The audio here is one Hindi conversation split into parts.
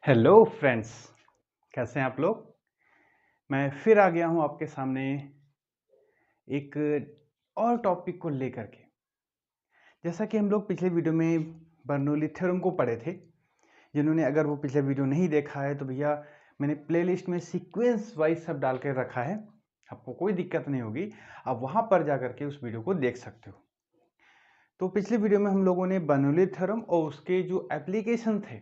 हेलो फ्रेंड्स, कैसे हैं आप लोग। मैं फिर आ गया हूं आपके सामने एक और टॉपिक को लेकर के। जैसा कि हम लोग पिछले वीडियो में बर्नौली थ्योरम को पढ़े थे। जिन्होंने अगर वो पिछला वीडियो नहीं देखा है तो भैया मैंने प्लेलिस्ट में सीक्वेंस वाइज सब डाल कर रखा है, आपको कोई दिक्कत नहीं होगी। आप वहां पर जा करके उस वीडियो को देख सकते हो। तो पिछले वीडियो में हम लोगों ने बर्नौली थ्योरम और उसके जो एप्लीकेशन थे,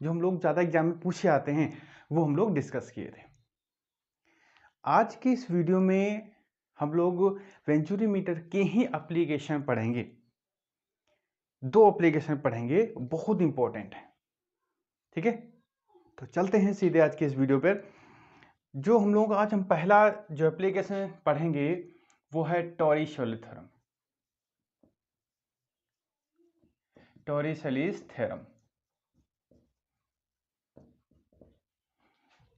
जो हम लोग ज़्यादा एग्जाम में पूछे आते हैं, वो हम लोग डिस्कस किए थे। आज की इस वीडियो में हम लोग वेंचुरीमीटर के ही एप्लीकेशन पढ़ेंगे। दो एप्लीकेशन पढ़ेंगे, बहुत इंपॉर्टेंट है। ठीक है, तो चलते हैं सीधे आज के इस वीडियो पर। जो हम लोग आज हम पहला जो एप्लीकेशन पढ़ेंगे वो है टॉरिस-शेलिस थ्योरम। टॉरिस-शेलिस थ्योरम,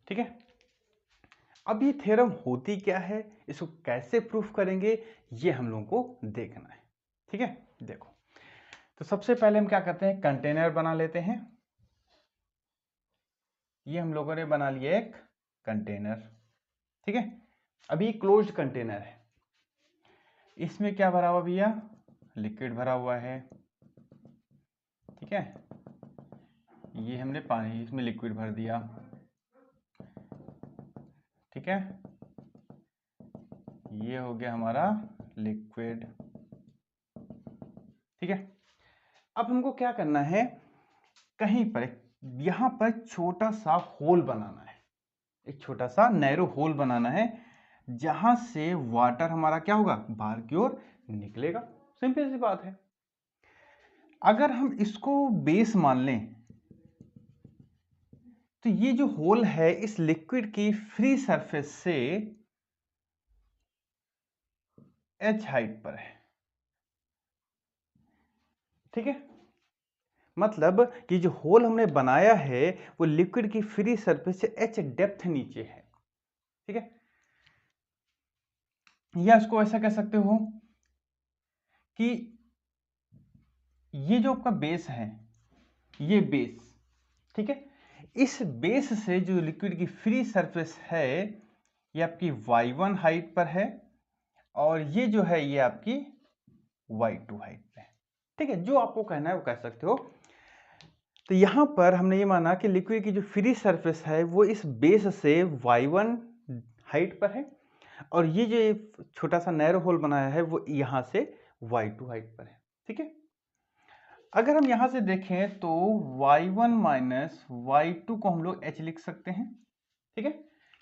ठीक है। अब ये थ्योरम होती क्या है, इसको कैसे प्रूफ करेंगे, ये हम लोगों को देखना है। ठीक है, देखो तो सबसे पहले हम क्या करते हैं, कंटेनर बना लेते हैं। ये हम लोगों ने बना लिया एक कंटेनर, ठीक है। अभी क्लोज्ड कंटेनर है, इसमें क्या भरा हुआ भैया, लिक्विड भरा हुआ है, ठीक है। ये हमने पानी, इसमें लिक्विड भर दिया, ठीक है। ये हो गया हमारा लिक्विड, ठीक है। अब हमको क्या करना है, कहीं पर यहां पर छोटा सा होल बनाना है, एक छोटा सा नैरो होल बनाना है, जहां से वाटर हमारा क्या होगा, बाहर की ओर निकलेगा। सिंपल सी बात है। अगर हम इसको बेस मान लें तो ये जो होल है इस लिक्विड की फ्री सरफेस से h हाइट पर है, ठीक है। मतलब कि जो होल हमने बनाया है वो लिक्विड की फ्री सरफेस से h डेप्थ नीचे है, ठीक है। या इसको ऐसा कह सकते हो कि ये जो आपका बेस है, ये बेस, ठीक है। इस बेस से जो लिक्विड की फ्री सरफेस है ये आपकी y1 हाइट पर है, और ये जो है ये आपकी y2 हाइट पे है, ठीक है। जो आपको कहना है वो कह सकते हो। तो यहां पर हमने ये माना कि लिक्विड की जो फ्री सरफेस है वो इस बेस से y1 हाइट पर है, और ये जो छोटा सा नैरो होल बनाया है वो यहां से y2 हाइट पर है, ठीक है। अगर हम यहां से देखें तो y1 माइनस y2 को हम लोग h लिख सकते हैं, ठीक है।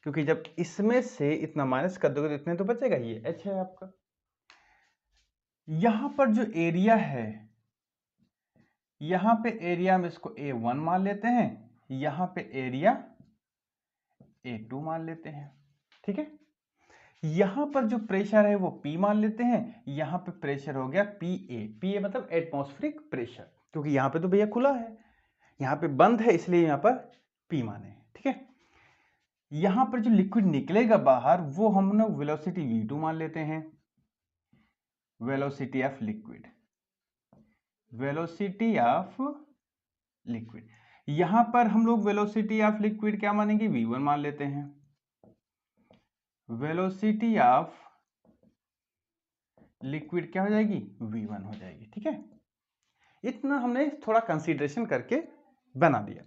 क्योंकि जब इसमें से इतना माइनस कर दोगे तो इतने तो बचेगा, ये h है आपका। यहां पर जो एरिया है, यहां पे एरिया हम इसको A1 मान लेते हैं, यहां पे एरिया A2 मान लेते हैं, ठीक है। यहां पर जो प्रेशर है वो P मान लेते हैं, यहां पे प्रेशर हो गया PA मतलब एटमॉस्फेरिक प्रेशर, क्योंकि यहां पे तो भैया खुला है, यहां पे बंद है, इसलिए यहां पर P माने, ठीक है। यहां पर जो लिक्विड निकलेगा बाहर वो हम लोग वेलोसिटी v2 मान लेते हैं, velocity of liquid, velocity of liquid. यहां पर हम लोग वेलोसिटी ऑफ लिक्विड क्या मानेंगे, v1 मान लेते हैं, वेलोसिटी ऑफ लिक्विड क्या हो जाएगी, v1 हो जाएगी, ठीक है। इतना हमने थोड़ा कंसीडरेशन करके बना दिया,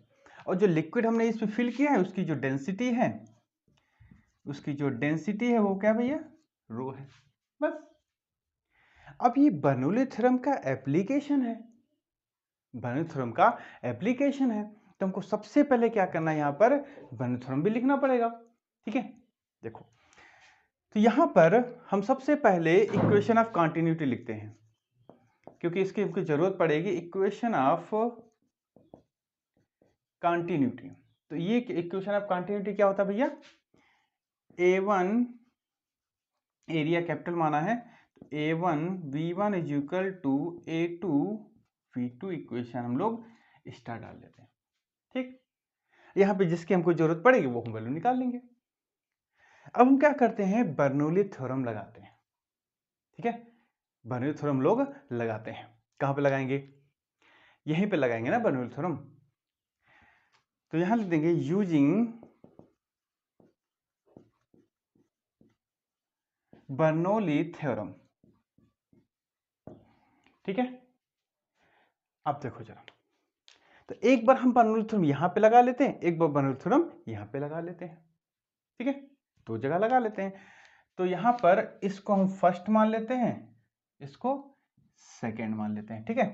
और जो लिक्विड हमने इसमें फिल किया है उसकी जो डेंसिटी है, उसकी जो डेंसिटी है वो क्या भैया, रो है, बस। अब ये बर्नौली थ्योरम का एप्लीकेशन है, बर्नौली थ्योरम का एप्लीकेशन है, तो हमको सबसे पहले क्या करना है, यहां पर बर्नौली थ्योरम भी लिखना पड़ेगा, ठीक है। देखो तो यहां पर हम सबसे पहले इक्वेशन ऑफ कंटिन्यूटी लिखते हैं, क्योंकि इसकी हमको जरूरत पड़ेगी, इक्वेशन ऑफ कंटिन्यूटी। तो ये इक्वेशन ऑफ कंटिन्यूटी क्या होता है भैया, A1 एरिया कैपिटल माना है, तो A1 V1 is equal to A2 V2 equation हम लोग स्टार डाल देते हैं, ठीक। यहां पे जिसकी हमको जरूरत पड़ेगी वो हम वैल्यू निकाल लेंगे। अब हम क्या करते हैं, बर्नौली थ्योरम लगाते हैं, ठीक है। बर्नौली थ्योरम लोग लगाते हैं, कहां पे लगाएंगे, यहीं पे लगाएंगे ना बर्नौली थ्योरम। तो यहां लिख देंगे यूजिंग बर्नौली थ्योरम। ठीक है, अब देखो जरा, तो एक बार हम बर्नौली थ्योरम यहां पे लगा लेते हैं, एक बार बर्नौली थ्योरम यहां पे लगा लेते हैं। ठीक है, दो जगह लगा लेते हैं। तो यहां पर इसको हम फर्स्ट मान लेते हैं, इसको सेकंड मान लेते हैं। ठीक है,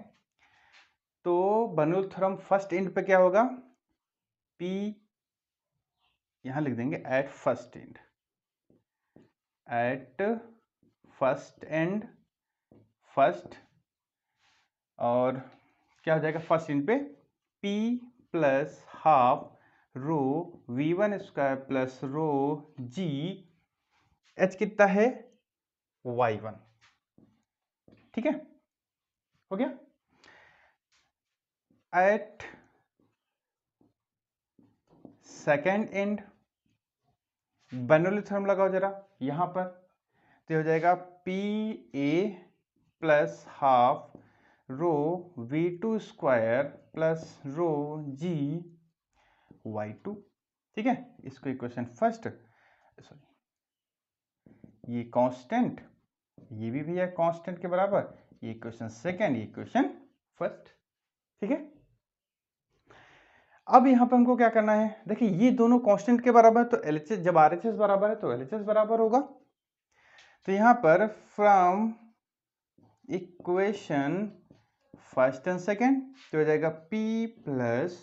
तो बर्नौली थ्योरम फर्स्ट एंड पे क्या होगा, P यहां लिख देंगे at first end, at first end, first, और क्या हो जाएगा फर्स्ट एंड पे P plus half rho V1 square plus rho G, H कितना है Y1। ठीक है, हो गया। At second end Bernoulli theorem लगाओ जरा यहां पर, तो हो जाएगा P A plus half rho V2 square plus rho G Y2। ठीक है, इसको इक्वेशन फर्स्ट, सॉरी ये कांस्टेंट, ये भी भैया कांस्टेंट के बराबर, ये इक्वेशन सेकंड, ये इक्वेशन फर्स्ट। ठीक है, अब यहां पर हमको क्या करना है, देखिए ये दोनों कांस्टेंट के बराबर है, तो LHS जब RHS बराबर है तो LHS बराबर होगा। तो यहां पर from equation first and second, तो हो जाएगा P plus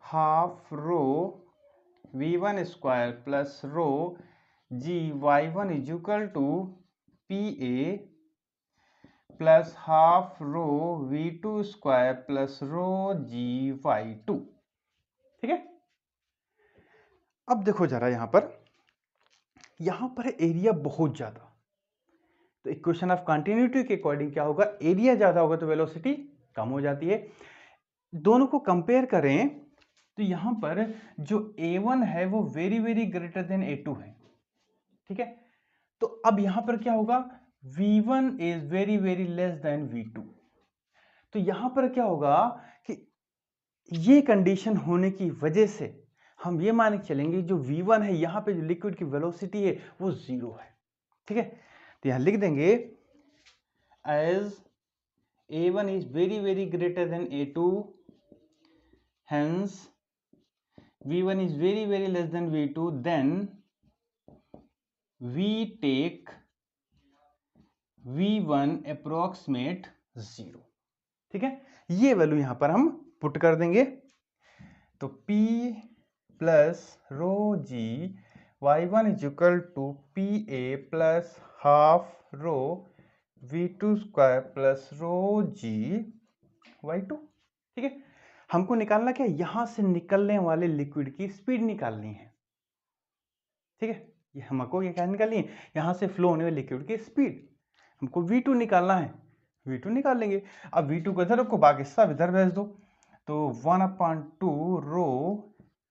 half rho V1 square plus rho G Y1 is equal to PA plus half rho V2 square plus rho G Y2। ठीक है, अब देखो जरा यहां पर एरिया बहुत ज्यादा, तो इक्वेशन ऑफ कंटिन्यूटी के अकॉर्डिंग क्या होगा, एरिया ज्यादा होगा तो वेलोसिटी कम हो जाती है। दोनों को कंपेयर करें तो यहां पर जो A1 है वो very very greater than A2 है। ठीक है, तो अब यहां पर क्या होगा, V1 is very very less than V2। तो यहां पर क्या होगा कि ये कंडीशन होने की वजह से हम ये मान के चलेंगे जो V1 है यहां पे जो लिक्विड की वेलोसिटी है वो 0 है। ठीक है, तो यहां लिख देंगे as A1 is very very greater than A2, hence V1 is very very less than V2, then we take V1 approximate 0। ठीक है, ये वैल्यू यहां पर हम पुट कर देंगे, तो P plus rho G Y1 is equal to PA plus half rho V2 square plus rho G Y2। ठीक है, हमको निकालना क्या, यहां से निकलने वाले लिक्विड की स्पीड निकालनी है। ठीक है, ये हमको ये क्या निकालनी है, यहां से फ्लो होने वाले लिक्विड की स्पीड, हमको V2 निकालना है, V2 निकाल लेंगे। अब V2 को इधर रखो, बाकी सब इधर भेज दो, तो 1/2 rho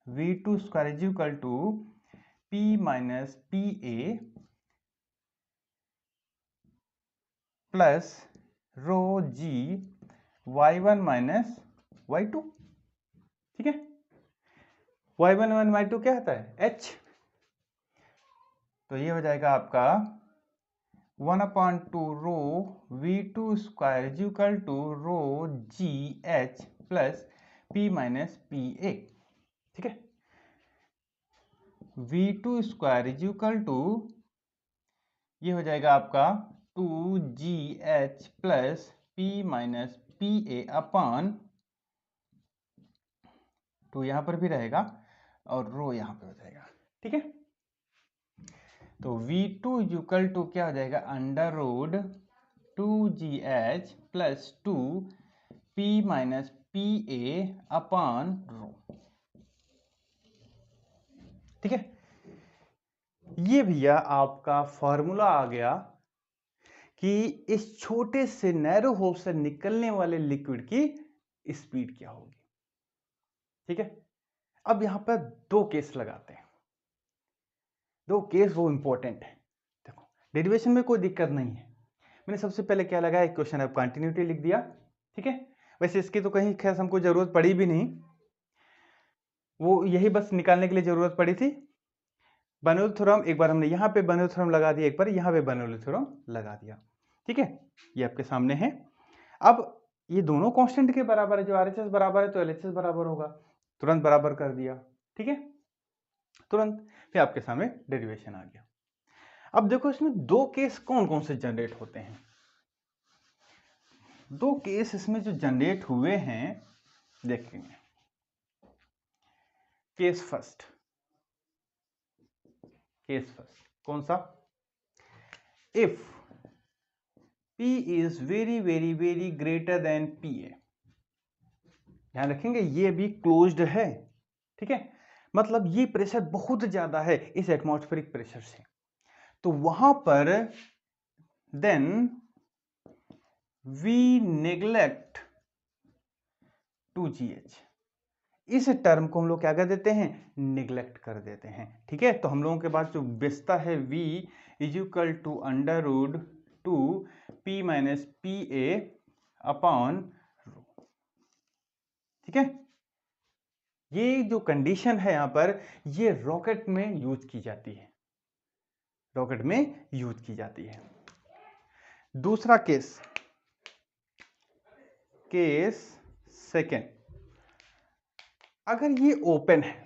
V2 square is equal to P minus PA plus rho G Y1 minus Y2। ठीक है, Y1 और Y2 क्या होता है, H, तो ये हो जाएगा आपका 1/2 rho V2 square is equal to rho GH plus P minus PA। ठीक है, V2 square is equal to ये हो जाएगा आपका 2GH plus P minus PA upon 2 यहां पर भी रहेगा और रो यहां पे हो जाएगा। ठीक है, तो V2 इक्वल टू क्या हो जाएगा, under root 2GH plus 2P minus PA upon rho. ठीक है, ये भैया आपका फॉर्मूला आ गया कि इस छोटे से नैरो होल से निकलने वाले लिक्विड की स्पीड क्या होगी। ठीक है, अब यहां पर दो केस लगाते हैं, दो केस वो इंपॉर्टेंट है। देखो डेरिवेशन में कोई दिक्कत नहीं है, मैंने सबसे पहले क्या लगाया, इक्वेशन ऑफ कंटिन्यूटी लिख दिया। ठीक है, वैसे इसकी तो कहीं खैर हमको जरूरत पड़ी भी नहीं, वो यही बस निकालने के लिए जरूरत पड़ी थी। बर्नौली थ्योरम एक बार हमने यहाँ पे बर्नौली थ्योरम लगा दिया, एक बार यहाँ पे बर्नौली थ्योरम लगा दिया। ठीक है, ये आपके सामने है। अब ये दोनों कांस्टेंट के बराबर है, जो आरएचएस बराबर है तो एलएचएस बराबर होगा, तुरंत बराबर कर दिया। ठीक है, तुरंत फिर आपके सामने डेरिवेशन आ गया। अब देखो इसमें दो केस कौन कौन से जनरेट होते हैं। दो केस इसमें जो जनरेट हुए हैं देखेंगे। केस फर्स्ट कौन सा, if P is very greater than PA। ध्यान रखेंगे ये भी क्लोज्ड है। ठीक है, मतलब ये प्रेशर बहुत ज्यादा है इस एटमॉस्फेरिक प्रेशर से, तो वहां पर देन वी नेग्लेक्ट 2GH। इस टर्म को हम लोग क्या कर देते हैं, निगलेक्ट कर देते हैं। ठीक है, तो हम लोगों के पास जो बचता है V is equal to under root 2P minus PA upon rho. ठीक है, ये जो कंडीशन है यहां पर, ये रॉकेट में यूज की जाती है, रॉकेट में यूज की जाती है। दूसरा केस, केस सेकेंड, अगर ये ओपन है,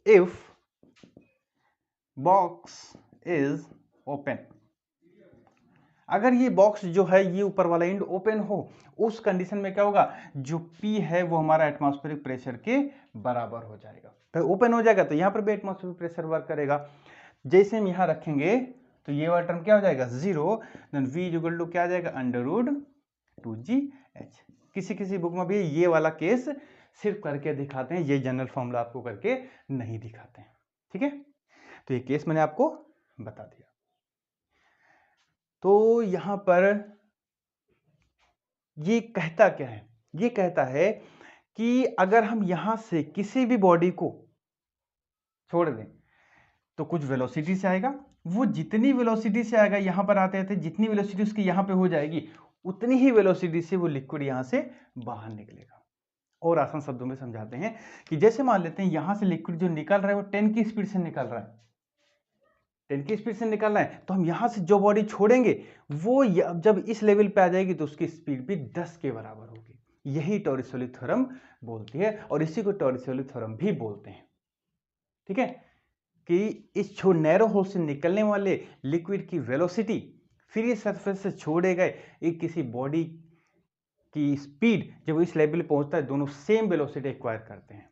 इफ बॉक्स इज ओपन, अगर ये बॉक्स जो है ये ऊपर वाला एंड ओपन हो, उस कंडीशन में क्या होगा, जो P है वो हमारा एटमॉस्फेरिक प्रेशर के बराबर हो जाएगा। तो ओपन हो जाएगा तो यहां पर भी एटमॉस्फेरिक प्रेशर वर्क करेगा। जैसे हम यहां रखेंगे तो ये वाला टर्म क्या हो जाएगा, 0, देन V इक्वल टू क्या आ जाएगा, अंडर रूट 2GH। किसी किसी बुक में भी ये वाला केस सिर्फ करके दिखाते हैं, ये जनरल फॉर्मूला आपको करके नहीं दिखाते हैं। ठीक है, तो ये केस मैंने आपको बता दिया। तो यहां पर ये कहता क्या है, ये कहता है कि अगर हम यहां से किसी भी बॉडी को छोड़ दें तो कुछ वेलोसिटी से आएगा, वो जितनी वेलोसिटी से आएगा, यहां पर आते आते जितनी वेलोसिटी उसकी यहां पे हो जाएगी, उतनी ही वेलोसिटी से वो लिक्विड यहां से बाहर निकलेगा। और आसान शब्दों में समझाते हैं कि जैसे मान लेते हैं यहां से लिक्विड जो निकल रहा है वो 10 की स्पीड से निकल रहा है, 10 की स्पीड से निकलना है, तो हम यहां से जो बॉडी छोड़ेंगे वो जब इस लेवल पे आ जाएगी तो उसकी स्पीड भी 10 के बराबर होगी। यही टॉरिसोली थ्योरम बोलती है, और इसी को टॉरिसोली थ्योरम भी बोलते हैं। ठीक है, कि इस नैरो होल से निकलने वाले लिक्विड की वेलोसिटी फ्री सरफेस से छोड़े गए एक किसी बॉडी की स्पीड जब इस लेवल पे पहुंचता है, दोनों सेम वेलोसिटी एक्वायर करते हैं।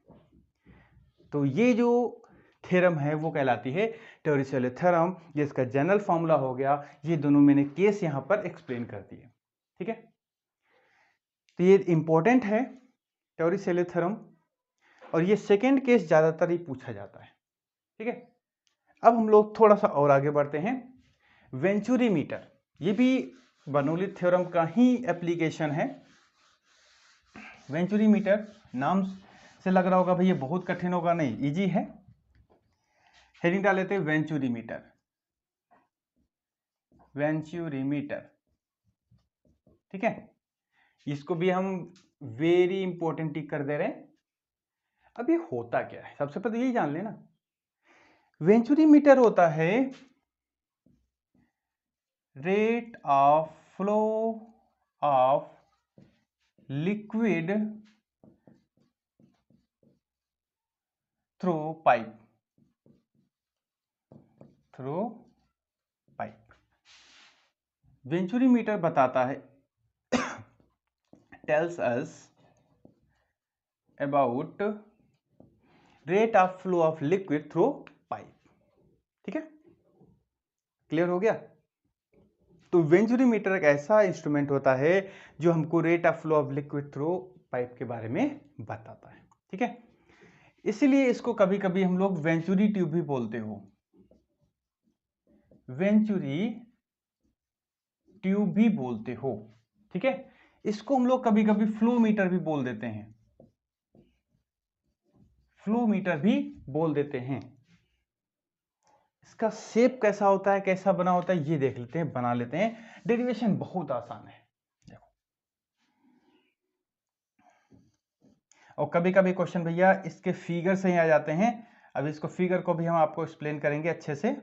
तो ये जो थ्योरम है वो कहलाती है टॉरिसोली थ्योरम, जिसका जनरल फॉर्मूला हो गया, ये दोनों मैंने केस यहां पर एक्सप्लेन कर दिए। ठीक है, तो ये इंपॉर्टेंट है टॉरिसोली थ्योरम, और ये सेकेंड केस ज्यादातर ही पूछा जाता है। ठीक है, अब हम लोग थोड़ा सा और आगे बढ़ते हैं। वेंचुरी मीटर, ये भी बर्नौली थ्योरम का ही एप्लीकेशन है। वेंचुरी मीटर नाम से लग रहा होगा भाई ये बहुत कठिन होगा, नहीं, इजी है। हेडिंग डाल लेते हैं वेंचुरी मीटर, वेंचुरी मीटर। ठीक है, इसको भी हम वेरी इंपॉर्टेंट टिक कर दे रहे हैं। अब ये होता क्या है, सबसे पहले यही जान लेना। वेंचुरी मीटर होता है rate of flow of liquid through pipe, through pipe. Venturi meter बताता है, tells us about rate of flow of liquid through pipe. ठीक है, क्लियर हो गया। तो वेंचुरी मीटर एक ऐसा इंस्ट्रूमेंट होता है जो हमको rate of flow of liquid through pipe के बारे में बताता है। ठीक है, इसीलिए इसको कभी कभी हम लोग वेंचुरी ट्यूब भी बोलते हो, वेंचुरी ट्यूब भी बोलते हो। ठीक है, इसको हम लोग कभी कभी फ्लो मीटर भी बोल देते हैं, फ्लो मीटर भी बोल देते हैं। इसका शेप कैसा होता है, कैसा बना होता है, ये देख लेते हैं, बना लेते हैं। डेरिवेशन बहुत आसान है, देखो। और कभी कभी क्वेश्चन भैया इसके फिगर से ही आ जाते हैं। अब इसको फिगर को भी हम आपको एक्सप्लेन करेंगे अच्छे से।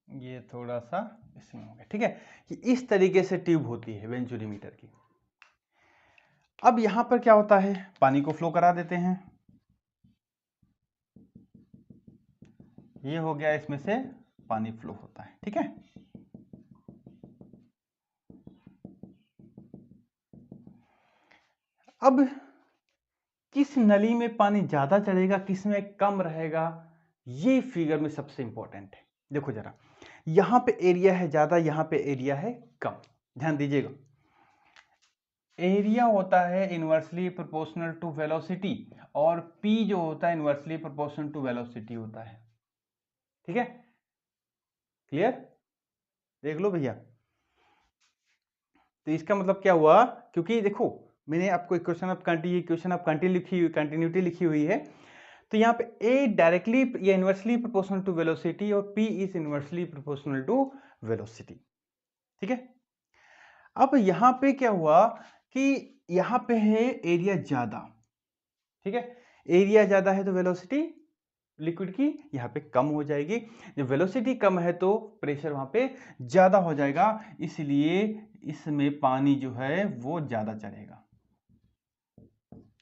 ये थोड़ा सा इसमें हो गया, ठीक है। कि इस तरीके से ट्यूब होती है वेंचुरीमीटर की। अब यहां पर क्या होता है, पानी को फ्लो करा देते हैं। ये हो गया, इसमें से पानी फ्लो होता है, ठीक है। अब किस नली में पानी ज्यादा चढ़ेगा, किस में कम रहेगा, ये फिगर में सबसे इंपॉर्टेंट है। देखो जरा, यहां पे एरिया है ज्यादा, यहां पे एरिया है कम। ध्यान दीजिएगा, एरिया होता है इनवर्सली प्रोपोर्शनल टू वेलोसिटी, और P जो होता है इनवर्सली प्रोपोर्शनल टू वेलोसिटी होता है, ठीक है। क्लियर, देख लो भैया। तो इसका मतलब क्या हुआ, क्योंकि देखो मैंने आपको इक्वेशन ऑफ कंटिन्यूटी लिखी हुई है, तो यहाँ पे A डायरेक्टली या इनवर्सली प्रोपोर्शनल टू वेलोसिटी और P is inversely proportional to velocity, ठीक है। अब यहाँ पे क्या हुआ कि यहाँ पे है एरिया ज्यादा, ठीक है। एरिया ज्यादा है तो वेलोसिटी लिक्विड की यहाँ पे कम हो जाएगी। जब वेलोसिटी कम है तो प्रेशर वहां पे ज्यादा हो जाएगा, इसलिए इसमें पानी जो है वो ज्यादा चढ़ेगा,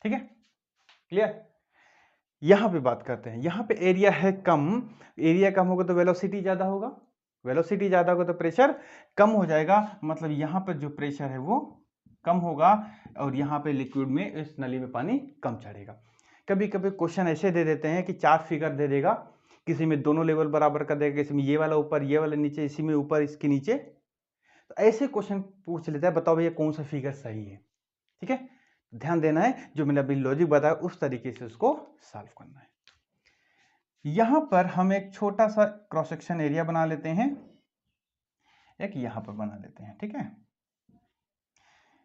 ठीक है। क्लियर, यहां पे बात करते हैं। यहां पे एरिया है कम, एरिया कम होगा तो वेलोसिटी ज्यादा होगा, वेलोसिटी ज्यादा होगा तो प्रेशर कम हो जाएगा, मतलब यहां पर जो प्रेशर है वो कम होगा, और यहां पे लिक्विड में इस नली में पानी कम चढ़ेगा। कभी कभी क्वेश्चन ऐसे दे देते हैं कि 4 फिगर दे देगा, किसी में दोनों लेवल बराबर कर देगा, किसी में ये वाला ऊपर ये वाला नीचे, इसी में ऊपर इसके नीचे, तो ऐसे क्वेश्चन पूछ लेता है, बताओ भैया कौन सा फिगर सही है, ठीक है। ध्यान देना है, जो मैंने अभी लॉजिक बताया उस तरीके से उसको सॉल्व करना है। यहां पर हम एक छोटा सा क्रॉस सेक्शन एरिया बना लेते हैं, एक यहां पर बना लेते हैं, ठीक है।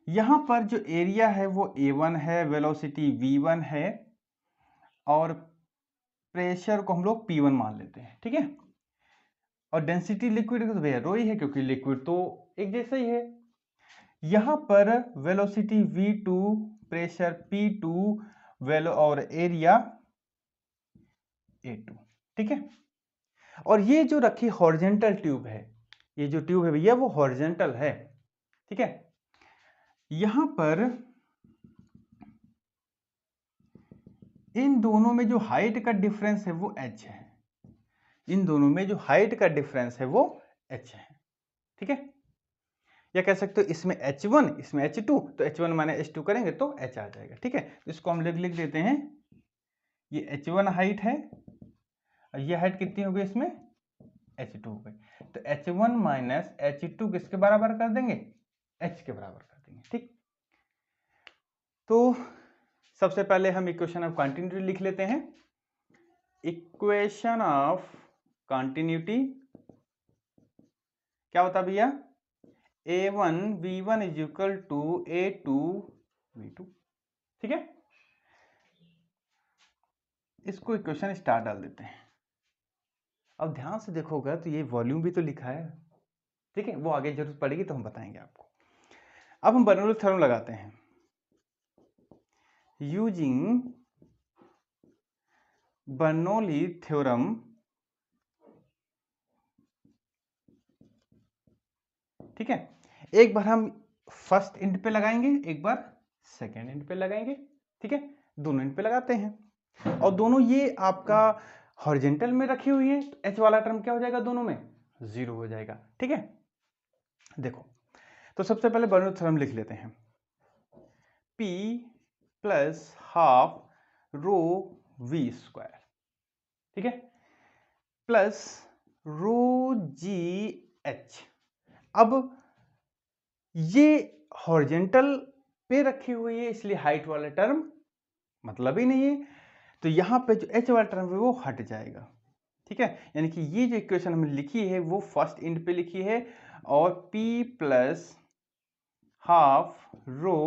यहां पर जो एरिया है वो A1 है, वेलोसिटी V1 है, और प्रेशर को हम लोग P1 मान लेते हैं, ठीक है। और डेंसिटी लिक्विड तो भैया रो ही है, क्योंकि लिक्विड तो एक जैसा ही है। यहां पर वेलोसिटी V2, प्रेशर P2, और एरिया A2, ठीक है। और ये जो रखी हॉरिजेंटल ट्यूब है, ये जो ट्यूब है भैया वो हॉरिजेंटल है, ठीक है। यहां पर इन दोनों में जो हाइट का डिफरेंस है वो h है, इन दोनों में जो हाइट का डिफरेंस है वो h है, ठीक है। या कह सकते हो इसमें h1 इसमें h2, तो h1 माइनस h2 करेंगे तो h आ जाएगा, ठीक है। तो इसको हम लिख देते हैं, ये h1 हाइट है, और ये हाइट कितनी हो गई इसमें h2 हो गई, तो h1 माइनस h2 किसके बराबर कर देंगे, h के बराबर कर देंगे, ठीक। तो सबसे पहले हम इक्वेशन ऑफ कंटिन्यूटी लिख लेते हैं। इक्वेशन ऑफ कंटिन्यूटी क्या होता है भैया, A1 V1 is equal to A2 V2, ठीक है। इसको इक्वेशन स्टार डाल देते हैं। अब ध्यान से देखोगे तो ये वॉल्यूम भी तो लिखा है, ठीक है, वो आगे जरूरत पड़ेगी तो हम बताएंगे आपको। अब हम बर्नौली थ्योरम लगाते हैं। यूजिंग बर्नौली थ्योरम, ठीक है। एक बार हम फर्स्ट इंड पे लगाएंगे, एक बार सेकेंड इंड पे लगाएंगे, ठीक है। दोनों इंड पे लगाते हैं, और दोनों ये आपका हॉरिजेंटल में रखी हुई है, तो एच वाला टर्म क्या हो जाएगा, दोनों में 0 हो जाएगा, ठीक है। देखो, तो सबसे पहले बर्नौली थ्योरम लिख लेते हैं। P प्लस हाफ रो V स्क्वायर, ठीक है, प्लस रो जी एच। अब ये हॉरिजेंटल पे रखी हुई है, इसलिए हाइट वाला टर्म मतलब ही नहीं है, तो यहां पे जो h वाला टर्म है वो हट जाएगा, ठीक है। यानी कि ये जो इक्वेशन हमने लिखी है वो फर्स्ट इंड पे लिखी है, और P प्लस हाफ रो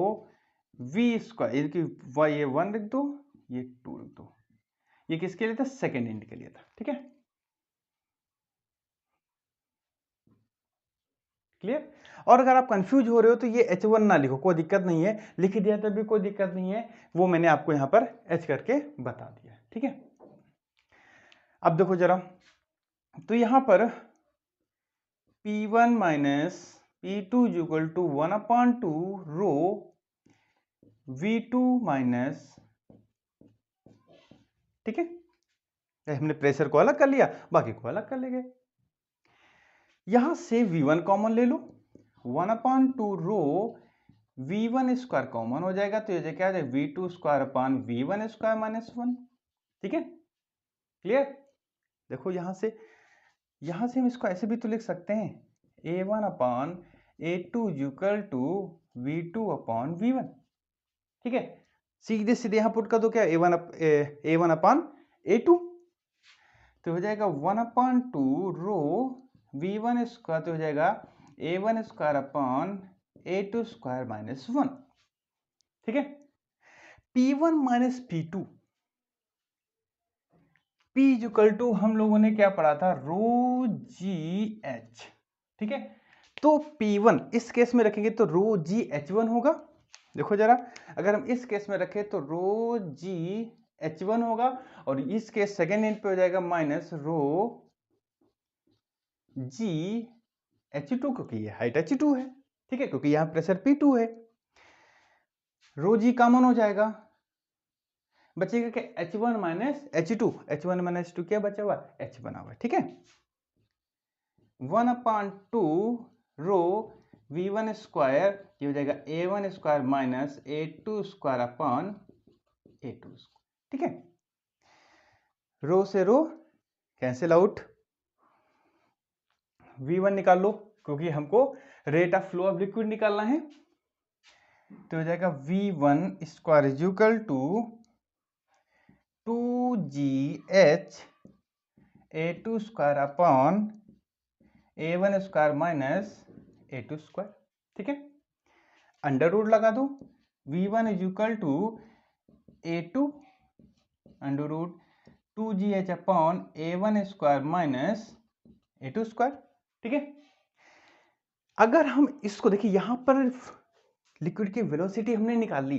V स्क्वायर, ये 1 लिख दो, ये 2 लिख दो। ये किसके लिए था? सेकेंड इंड के लिए था। ठीक है, क्लियर। और अगर आप कंफ्यूज हो रहे हो तो ये H1 ना लिखो, कोई दिक्कत नहीं है, लिख दिया तो भी कोई दिक्कत नहीं है, वो मैंने आपको यहां पर H करके बता दिया। ठीक है, अब देखो जरा, तो यहां पर P1 minus P2 is equal to 1/2 rho V2 minus, ठीक है, हमने प्रेशर को अलग कर लिया, बाकी को अलग कर लेंगे। यहां से V1 कॉमन ले लो, 1/2 रो V1 स्क्वायर कॉमन हो जाएगा, तो ये क्या हो जाएगा? V2 square upon V1 square minus 1। ठीक है, क्लियर। देखो यहां से हम इसको ऐसे भी तो लिख सकते हैं, A1 upon A2 equal to V2 upon V1। ठीक है, सीधे सीधे यहां पुट कर दो, क्या A1 अपान A2, तो हो जाएगा 1/2 रो V1 स्क्वायर, तो हो जाएगा A1 square upon A2 square minus 1। ठीक है, P1 minus P2, P equal to हम लोगों ने क्या पढ़ा था? रो जी एच। ठीक है, तो P1 इस केस में रखेंगे तो रो जी H1 होगा। देखो जरा, अगर हम इस केस में रखें तो रो जी H1 होगा, और इस केस सेकेंड इंड पे हो जाएगा माइनस रो जी H2, क्योंकि ये हाइट H2 है। ठीक है, क्योंकि यहां प्रेशर P2 है, रो जी कॉमन हो जाएगा, बचेगा कि H1 minus H2, H1 minus H2 क्या बचा हुआ? H बना हुआ है। ठीक है, 1/2 रो V1 स्क्वायर, ये हो जाएगा A1 square minus A2 square upon A2 square. ठीक है, रो से रो कैंसिल आउट, V1 निकाल लो, क्योंकि हमको rate of flow of liquid निकालना है, तो हो जाएगा V1 square is equal to 2GH A2 square upon A1 square minus A2 square. ठीक है, अंडर रूट लगा दो, V1 is equal to A2 under root 2GH upon A1 square minus A2 square. ठीक है, अगर हम इसको देखिए, यहां पर लिक्विड की वेलोसिटी हमने निकाल ली,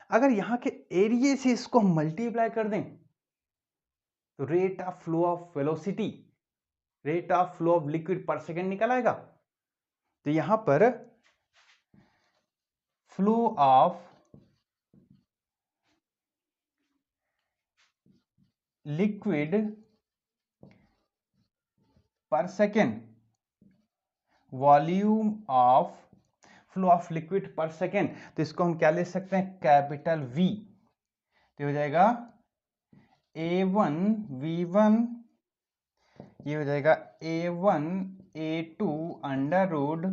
अगर यहां के एरिया से इसको हम मल्टीप्लाई कर दें तो rate of flow of velocity, rate of flow of liquid per second निकल आएगा। तो यहां पर flow of liquid per second, volume of flow of liquid per second, तो इसको हम क्या ले सकते हैं? Capital V। तो हो जाएगा A1 V1, ये हो जाएगा A1 A2 under root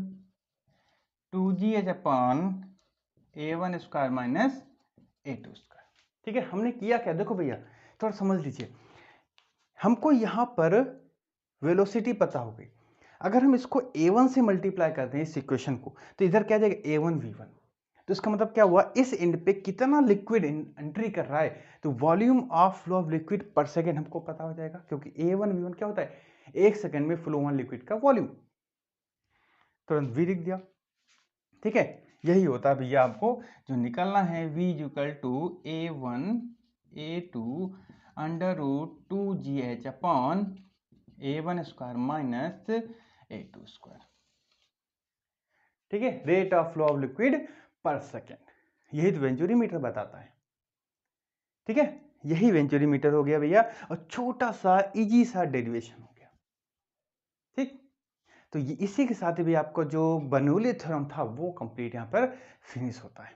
2GH upon A1 square minus A2 square. ठीक है, हमने किया क्या? देखो भैया, थोड़ा समझ लीजिए, हमको यहां पर वेलोसिटी पता हो गई, अगर हम इसको A1 से मल्टीप्लाई करते हैं इस इक्वेशन को, तो इधर क्या आ जाएगा? A1 V1। तो इसका मतलब क्या हुआ? इस एंड पे कितना लिक्विड एंट्री कर रहा है, तो volume of flow of liquid per second हमको पता हो जाएगा, क्योंकि A1 V1 क्या होता है? एक सेकेंड में फ्लो वन लिक्विड का वॉल्यूम, तुरंत V लिख दिया। ठीक है, यही होता है भैया, आपको जो निकालना है V equal to A1 A2 under root 2GH upon A1 square minus A2 square. ठीक है, rate of flow of liquid per second, यही तो वेंचुरीमीटर बताता है। ठीक है, यही वेंचुरीमीटर हो गया भैया, और छोटा सा इजी सा डेरिवेशन हो गया। ठीक, तो ये इसी के साथ भी आपको जो बर्नौली थ्योरम था वो कंप्लीट यहां पर फिनिश होता है।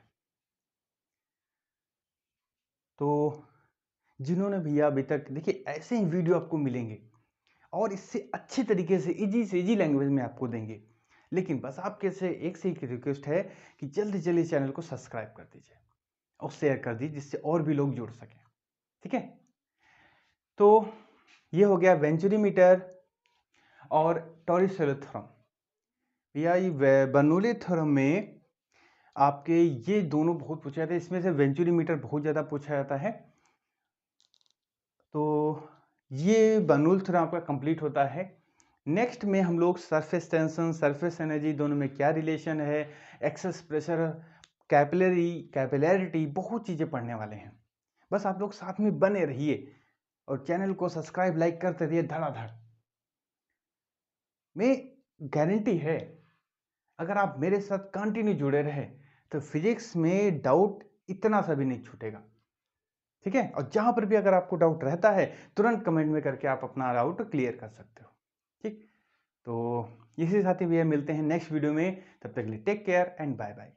तो जिन्होंने भैया अभी तक, देखिए ऐसे ही वीडियो आपको मिलेंगे और इससे अच्छे तरीके से इजी लैंग्वेज में आपको देंगे, लेकिन बस आपके से एक रिक्वेस्ट है कि जल्दी जल्दी चैनल को सब्सक्राइब कर दीजिए और शेयर कर दीजिए, जिससे और भी लोग जुड़ सकें। ठीक है, तो ये हो गया वेंचुरीमीटर और टॉरिसेलो थ्योरम। भैया ये बर्नौली थ्योरम में आपके ये दोनों बहुत पूछे जाते हैं, इसमें से वेंचुरी मीटर बहुत ज़्यादा पूछा जाता है। तो ये बर्नौली थ्योरम आपका कंप्लीट होता है। नेक्स्ट में हम लोग सरफेस टेंशन, सरफेस एनर्जी दोनों में क्या रिलेशन है, एक्सेस प्रेशर, कैपिलैरिटी, बहुत चीज़ें पढ़ने वाले हैं। बस आप लोग साथ में बने रहिए और चैनल को सब्सक्राइब लाइक करते रहिए धड़ाधड़। मैं गारंटी है अगर आप मेरे साथ कंटिन्यू जुड़े रहे तो फिजिक्स में डाउट इतना सा भी नहीं छूटेगा। ठीक है, और जहां पर भी अगर आपको डाउट रहता है तुरंत कमेंट में करके आप अपना डाउट क्लियर कर सकते हो। ठीक, तो इसी साथ ही भैया मिलते हैं नेक्स्ट वीडियो में, तब तक के लिए take care and bye bye.